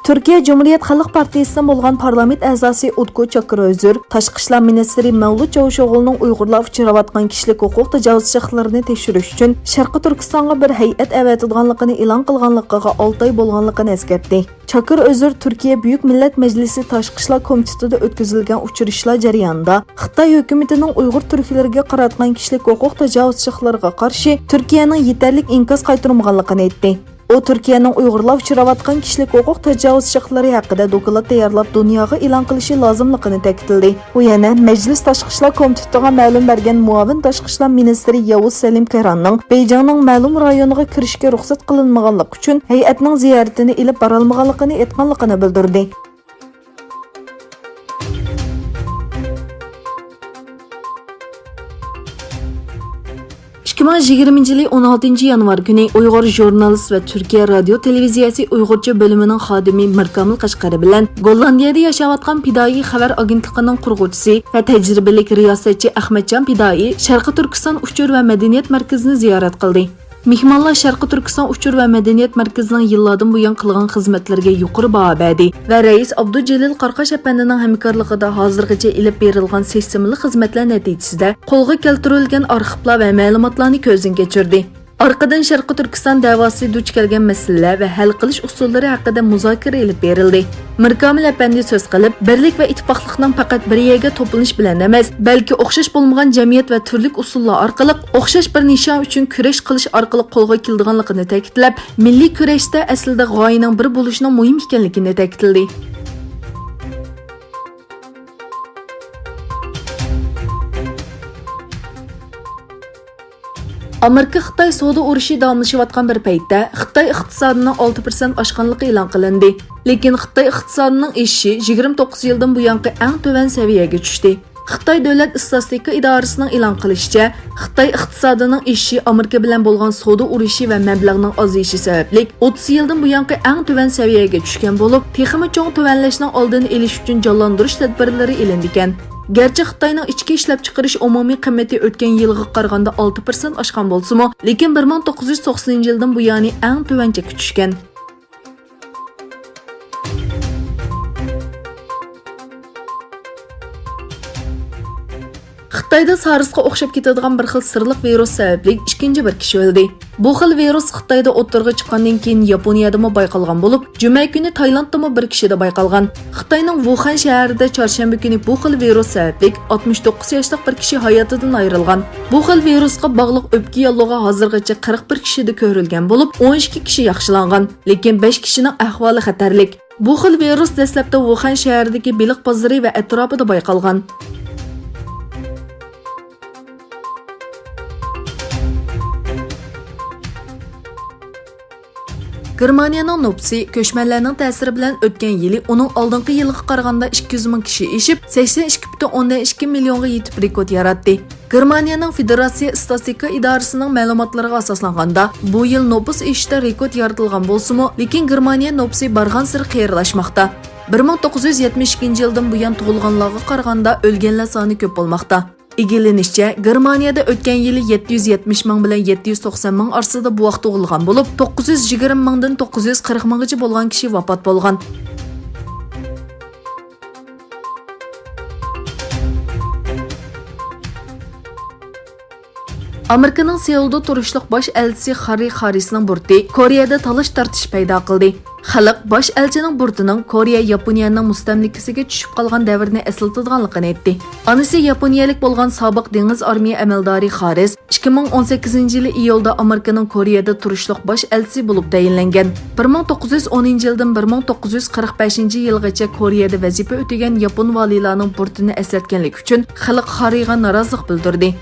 Türkiye Cumhuriyet Xalq Partiyasidan bo'lgan parlament a'zosi Utku Çakırözür, Tashqi ishlar ministri Mavlud Çavuşoğlu'nun Uyg'urlar uchrayotgan kishilik huquq tajovuzchiligini tekshirish uchun Sharqiy Turkistonga bir hay'at avatadiganligini e'lon qilganligiga 6 oy bo'lganligini eskartdi. Çakırözür Türkiye Büyük Millet Meclisi Tashqi ishlar komitetida o'tkazilgan uchrashuvlar jarayonida Xitoy hukumatining Uyg'ur turklariga qaratgan kishilik huquq tajovuzchiliklariga qarshi Turkiyaning yetarli inkos qaytarmaganligini aytdi. O Türkiye'nin Uyg'urlar uchrayotgan kishilik huquq tajovuzchiliklari haqida doklad tayyorlab dunyoga e'lon qilishi lozimligini ta'kidladi. U yana Majlis Tashqi ishlar komitetiga ma'lum bergan muavin tashqi ishlar ministri Yavuz Selim Karanning Beyjingning ma'lum rayoniga kirishga ruxsat qilinmaganligi uchun hay'atning ziyoratini ilib borolmaganligini aytganligini bildirdi. 2020 yılı 16 yanvar günü Uyghur jurnalist ve Türkiye Radyo Televiziyasi Uyg'urcha bölümünün xodimi Mirkamil Qashqari bilan Gollandiyada yashayotgan Pidai xabar agentligining qurg'uvchisi va tajribali riyosatchi Ahmadjon Pidai Sharqiy Turkiston uchur va madaniyat markazini ziyorat qildi. Mehmonlar Sharqiy Turkiston uchur va madaniyat markazining yillardan buyon qilgan xizmatlariga yuqori baho berdi va rais Abdujalil Qarqash apandining hamkorligida hozirgacha ilib berilgan sistemli xizmatlar natijasida qo'lga keltirilgan arxivlar va ma'lumotlarni ko'zdan kechirdi. Arqadan Sharqiy Turkiston da'vosi duch kelgan masalalar va hal qilish usullari haqida muzokara ilib berildi. Mirkamil apandi so'z qilib, birlik va ittifoqlikning faqat bir yerga to'planish bilan emas, balki o'xshash bo'lmagan jamiyat va turli usullar orqali o'xshash bir nishon uchun kurash qilish orqali qo'lga keladiganligini ta'kidlab, milliy kurashda aslida g'oyaning bir bo'lishining muhim ekanligini ta'kidladi. Amerika Xitoy savdo urushi davomlashayotgan bir paytda Xitoy iqtisodining 6% oshganligi e'lon qilindi. Lekin Xitoy iqtisodining o'sishi 29 yildan buyongi eng to'van saviyaga tushdi. Xitoy davlat istatistika idorasining e'lon qilishicha, Xitoy iqtisodining o'sishi Amerika bilan bo'lgan savdo urushi va mablag'ning ozayishi sababli 30 yildan buyongi eng to'van saviyaga tushgan bo'lib, texmi cho'ng to'vanlashning oldini olish uchun jonlantirish tadbirlari elindi ekan. Gerçi Xitoyning ichki ishlab chiqarish umumiy qiymati o'tgan yilga qaraganda 6% oshgan bo'lsa-mu, lekin 1990-yildan buyani eng tuvanchaga tushgan. Xitoyda SARSga o'xshab ketadigan bir xil sirliq virus sababli ikkinchi bir kishi o'ldi. Bu xil virus Xitoyda o'ttirg'i chiqqandan keyin Yaponiyada mo bayqalgan bo'lib, juma kuni Tailandda mo bir kishida bayqalgan. Xitoyning Wuhan shahrida chorshanba kuni bu xil virus sababli 69 yoshli bir kishi hayotidan ayrilgan. Bu xil virusga bog'liq o'pka yollig'i hozirgacha 41 kishida ko'rilgan bo'lib, 12 kishi yaxshilangan, lekin 5 kishining ahvoli xatarlik. Bu xil virus dastlabda Wuhan shahridagi Beliq bozori va atrofida bayqalgan. Germaniyaning nopsi ko'chmanlarning ta'siri bilan o'tgan yili uning oldingi yilga qaraganda 200 ming kishi eshib, 82,2 millionga yetib rekord yaratdi. Germaniyaning Federatsiya istatistika idorasining ma'lumotlariga asoslanganda, bu yil nopus eshishda rekord yaratilgan bo'lsa-mu, lekin Germaniya nopsi bargan sir qiyirlashmoqda. 1972-yildan buyon tug'ilganlarga qaraganda o'lganlar soni ko'p bo'lmoqda. İgilinishicha, Germaniyada o'tgan yili 770 ming bilan 790 ming orasida bu vaqt tug'ilgan bo'lib, 920 mingdan 940 minggacha bo'lgan kishi vafot bo'lgan. Amerikaning Seulda turishliq bosh elchisi Harry Harrisning burti Koreyada talash tartish paydo qildi. Xalq bosh elchining burtining Koreya Yaponiyaning mustamlikasiga tushib qolgan davrni eslatadiganligini aytdi. Anisi yaponiyalik bo'lgan sobiq dengiz armiya amaldori Harris 2018-yili iyulda Amerikaning Koreyada turishliq bosh elchisi bo'lib tayinlangan. 1910-yildan 1945-yilgacha Koreyada vazifa o'tagan yapon valiylarning burtini eslatganlik uchun xalq Harryga norozilik bildirdi.